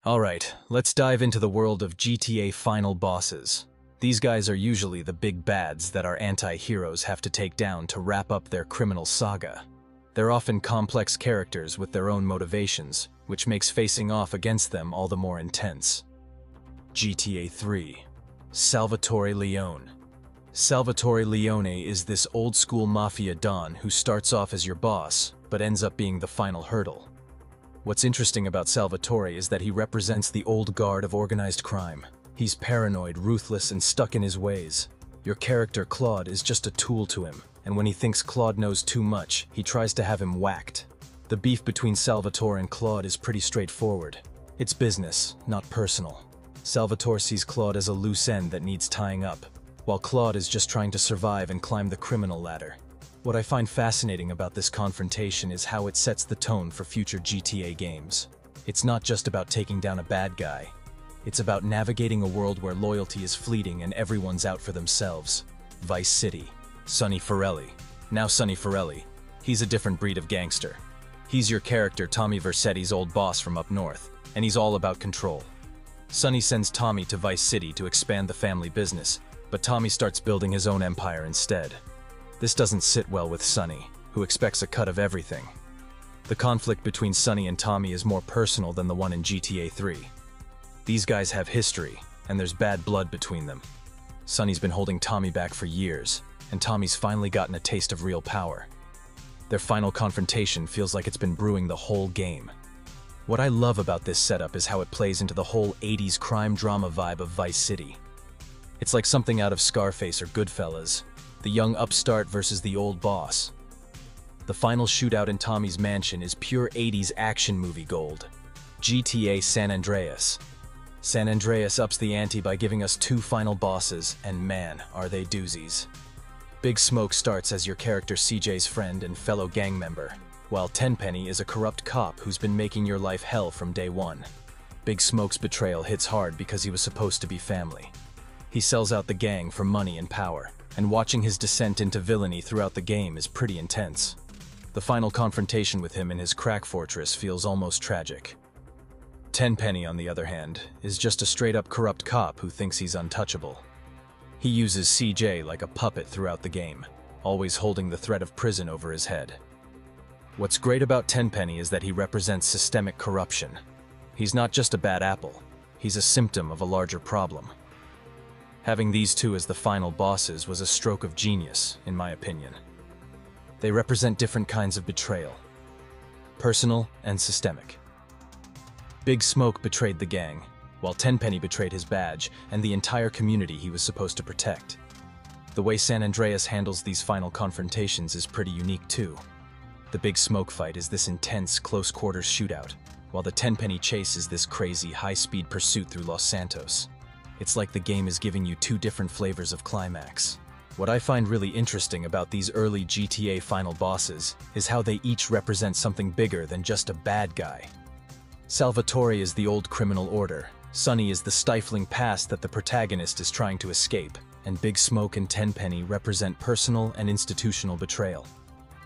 Alright, let's dive into the world of GTA final bosses. These guys are usually the big bads that our anti-heroes have to take down to wrap up their criminal saga. They're often complex characters with their own motivations, which makes facing off against them all the more intense. GTA 3. Salvatore Leone. Salvatore Leone is this old-school mafia don who starts off as your boss, but ends up being the final hurdle. What's interesting about Salvatore is that he represents the old guard of organized crime. He's paranoid, ruthless, and stuck in his ways. Your character, Claude, is just a tool to him, and when he thinks Claude knows too much, he tries to have him whacked. The beef between Salvatore and Claude is pretty straightforward. It's business, not personal. Salvatore sees Claude as a loose end that needs tying up, while Claude is just trying to survive and climb the criminal ladder. What I find fascinating about this confrontation is how it sets the tone for future GTA games. It's not just about taking down a bad guy. It's about navigating a world where loyalty is fleeting and everyone's out for themselves. Vice City. Sonny Forelli. Now Sonny Forelli. He's a different breed of gangster. He's your character Tommy Vercetti's old boss from up north, and he's all about control. Sonny sends Tommy to Vice City to expand the family business, but Tommy starts building his own empire instead. This doesn't sit well with Sonny, who expects a cut of everything. The conflict between Sonny and Tommy is more personal than the one in GTA 3. These guys have history, and there's bad blood between them. Sonny's been holding Tommy back for years, and Tommy's finally gotten a taste of real power. Their final confrontation feels like it's been brewing the whole game. What I love about this setup is how it plays into the whole 80s crime drama vibe of Vice City. It's like something out of Scarface or Goodfellas, the young upstart versus the old boss. The final shootout in Tommy's mansion is pure 80s action movie gold. GTA San Andreas. San Andreas ups the ante by giving us 2 final bosses, and man, are they doozies. Big Smoke starts as your character CJ's friend and fellow gang member, while Tenpenny is a corrupt cop who's been making your life hell from day one. Big Smoke's betrayal hits hard because he was supposed to be family. He sells out the gang for money and power, and watching his descent into villainy throughout the game is pretty intense. The final confrontation with him in his crack fortress feels almost tragic. Tenpenny, on the other hand, is just a straight-up corrupt cop who thinks he's untouchable. He uses CJ like a puppet throughout the game, always holding the threat of prison over his head. What's great about Tenpenny is that he represents systemic corruption. He's not just a bad apple, he's a symptom of a larger problem. Having these two as the final bosses was a stroke of genius, in my opinion. They represent different kinds of betrayal, personal and systemic. Big Smoke betrayed the gang, while Tenpenny betrayed his badge and the entire community he was supposed to protect. The way San Andreas handles these final confrontations is pretty unique too. The Big Smoke fight is this intense, close-quarters shootout, while the Tenpenny chase is this crazy, high-speed pursuit through Los Santos. It's like the game is giving you 2 different flavors of climax. What I find really interesting about these early GTA final bosses is how they each represent something bigger than just a bad guy. Salvatore is the old criminal order, Sonny is the stifling past that the protagonist is trying to escape, and Big Smoke and Tenpenny represent personal and institutional betrayal.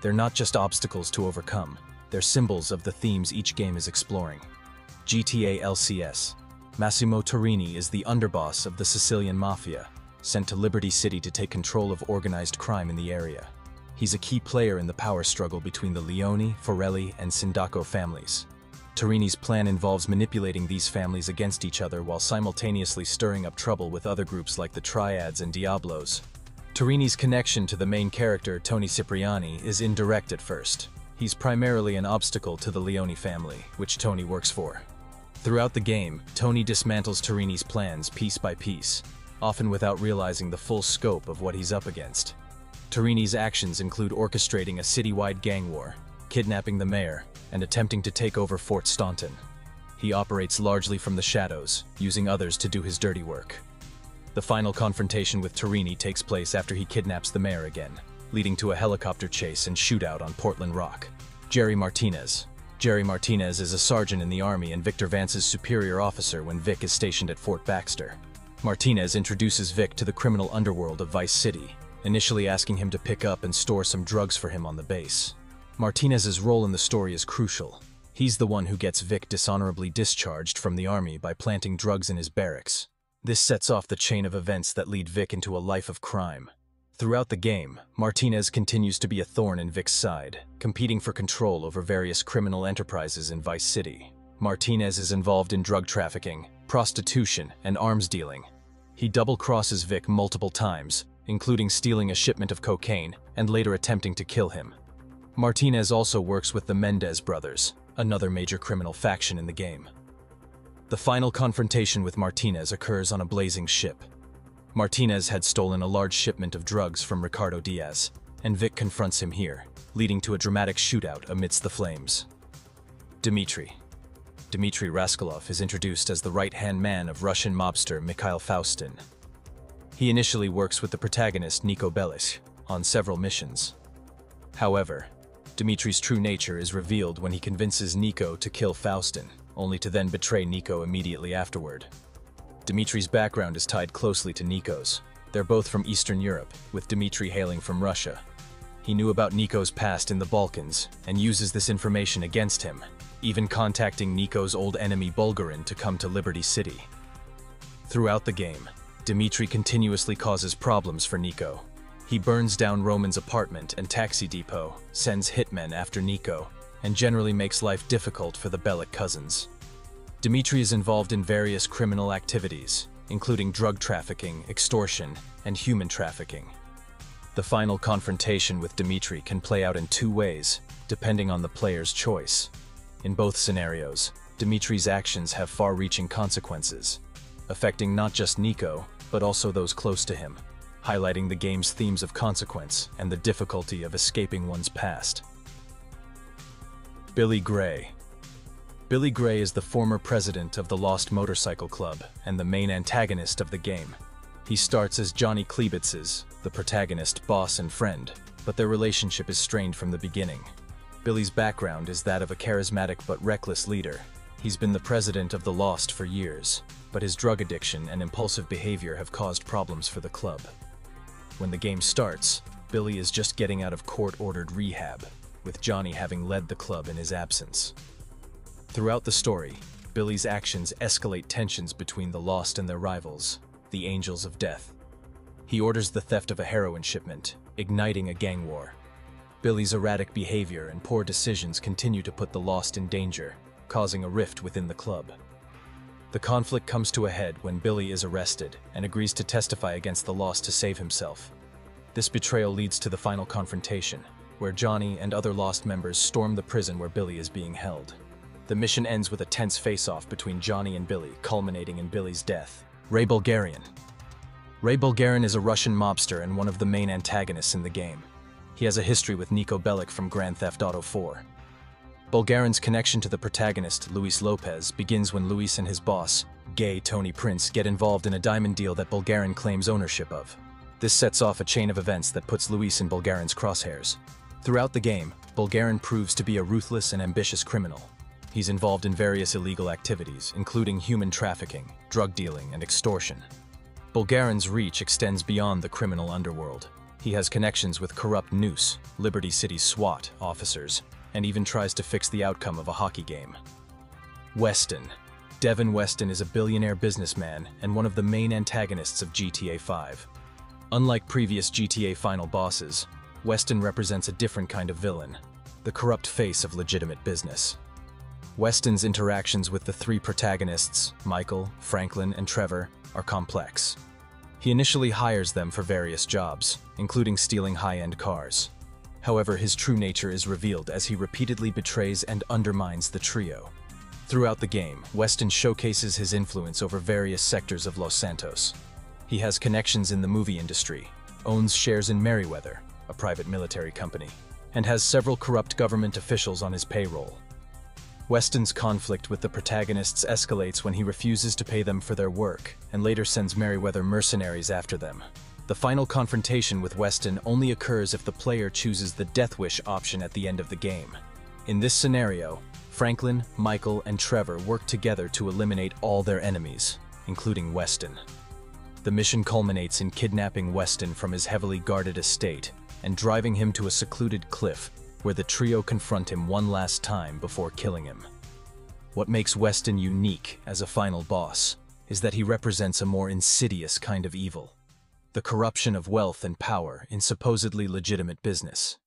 They're not just obstacles to overcome, they're symbols of the themes each game is exploring. GTA LCS. Massimo Torini is the underboss of the Sicilian Mafia, sent to Liberty City to take control of organized crime in the area. He's a key player in the power struggle between the Leone, Forelli, and Sindaco families. Torini's plan involves manipulating these families against each other while simultaneously stirring up trouble with other groups like the Triads and Diablos. Torini's connection to the main character, Tony Cipriani, is indirect at first. He's primarily an obstacle to the Leone family, which Tony works for. Throughout the game, Tony dismantles Torini's plans piece by piece, often without realizing the full scope of what he's up against. Torini's actions include orchestrating a citywide gang war, kidnapping the mayor, and attempting to take over Fort Staunton. He operates largely from the shadows, using others to do his dirty work. The final confrontation with Torini takes place after he kidnaps the mayor again, leading to a helicopter chase and shootout on Portland Rock. Jerry Martinez. Jerry Martinez is a sergeant in the Army and Victor Vance's superior officer when Vic is stationed at Fort Baxter. Martinez introduces Vic to the criminal underworld of Vice City, initially asking him to pick up and store some drugs for him on the base. Martinez's role in the story is crucial. He's the one who gets Vic dishonorably discharged from the army by planting drugs in his barracks. This sets off the chain of events that lead Vic into a life of crime. Throughout the game, Martinez continues to be a thorn in Vic's side, competing for control over various criminal enterprises in Vice City. Martinez is involved in drug trafficking, prostitution, and arms dealing. He double-crosses Vic multiple times, including stealing a shipment of cocaine and later attempting to kill him. Martinez also works with the Mendez brothers, another major criminal faction in the game. The final confrontation with Martinez occurs on a blazing ship. Martinez had stolen a large shipment of drugs from Ricardo Diaz, and Vic confronts him here, leading to a dramatic shootout amidst the flames. Dmitry Raskolov is introduced as the right-hand man of Russian mobster Mikhail Faustin. He initially works with the protagonist Niko Bellic on several missions. However, Dmitry's true nature is revealed when he convinces Niko to kill Faustin, only to then betray Niko immediately afterward. Dmitry's background is tied closely to Niko's. They're both from Eastern Europe, with Dmitry hailing from Russia. He knew about Niko's past in the Balkans and uses this information against him, even contacting Niko's old enemy Bulgarin to come to Liberty City. Throughout the game, Dmitry continuously causes problems for Niko. He burns down Roman's apartment and taxi depot, sends hitmen after Niko, and generally makes life difficult for the Bellic cousins. Dmitry is involved in various criminal activities, including drug trafficking, extortion, and human trafficking. The final confrontation with Dmitry can play out in two ways, depending on the player's choice. In both scenarios, Dmitry's actions have far-reaching consequences, affecting not just Niko, but also those close to him, highlighting the game's themes of consequence and the difficulty of escaping one's past. Billy Gray. Billy Gray is the former president of the Lost Motorcycle Club and the main antagonist of the game. He starts as Johnny Klebitz's, the protagonist, boss and friend, but their relationship is strained from the beginning. Billy's background is that of a charismatic but reckless leader. He's been the president of the Lost for years, but his drug addiction and impulsive behavior have caused problems for the club. When the game starts, Billy is just getting out of court-ordered rehab, with Johnny having led the club in his absence. Throughout the story, Billy's actions escalate tensions between the Lost and their rivals, the Angels of Death. He orders the theft of a heroin shipment, igniting a gang war. Billy's erratic behavior and poor decisions continue to put the Lost in danger, causing a rift within the club. The conflict comes to a head when Billy is arrested and agrees to testify against the Lost to save himself. This betrayal leads to the final confrontation, where Johnny and other Lost members storm the prison where Billy is being held. The mission ends with a tense face-off between Johnny and Billy, culminating in Billy's death. Ray Bulgarian. Ray Bulgarian is a Russian mobster and one of the main antagonists in the game. He has a history with Niko Bellic from Grand Theft Auto 4. Bulgarian's connection to the protagonist, Luis Lopez, begins when Luis and his boss, gay Tony Prince, get involved in a diamond deal that Bulgarian claims ownership of. This sets off a chain of events that puts Luis in Bulgarian's crosshairs. Throughout the game, Bulgarian proves to be a ruthless and ambitious criminal. He's involved in various illegal activities, including human trafficking, drug dealing, and extortion. Bulgarian's reach extends beyond the criminal underworld. He has connections with corrupt Noose, Liberty City's SWAT officers, and even tries to fix the outcome of a hockey game. Weston. Devin Weston is a billionaire businessman and one of the main antagonists of GTA 5. Unlike previous GTA final bosses, Weston represents a different kind of villain, the corrupt face of legitimate business. Weston's interactions with the three protagonists, Michael, Franklin, and Trevor, are complex. He initially hires them for various jobs, including stealing high-end cars. However, his true nature is revealed as he repeatedly betrays and undermines the trio. Throughout the game, Weston showcases his influence over various sectors of Los Santos. He has connections in the movie industry, owns shares in Merryweather, a private military company, and has several corrupt government officials on his payroll. Weston's conflict with the protagonists escalates when he refuses to pay them for their work and later sends Merryweather mercenaries after them. The final confrontation with Weston only occurs if the player chooses the Death Wish option at the end of the game. In this scenario, Franklin, Michael, and Trevor work together to eliminate all their enemies, including Weston. The mission culminates in kidnapping Weston from his heavily guarded estate and driving him to a secluded cliff where the trio confront him one last time before killing him. What makes Weston unique as a final boss is that he represents a more insidious kind of evil, the corruption of wealth and power in supposedly legitimate business.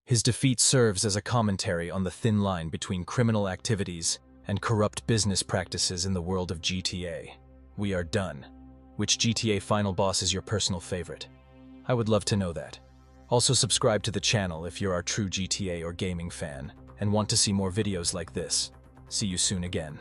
His defeat serves as a commentary on the thin line between criminal activities and corrupt business practices in the world of GTA. We are done. Which GTA final boss is your personal favorite? I would love to know that. Also subscribe to the channel if you're our true GTA or gaming fan and want to see more videos like this. See you soon again.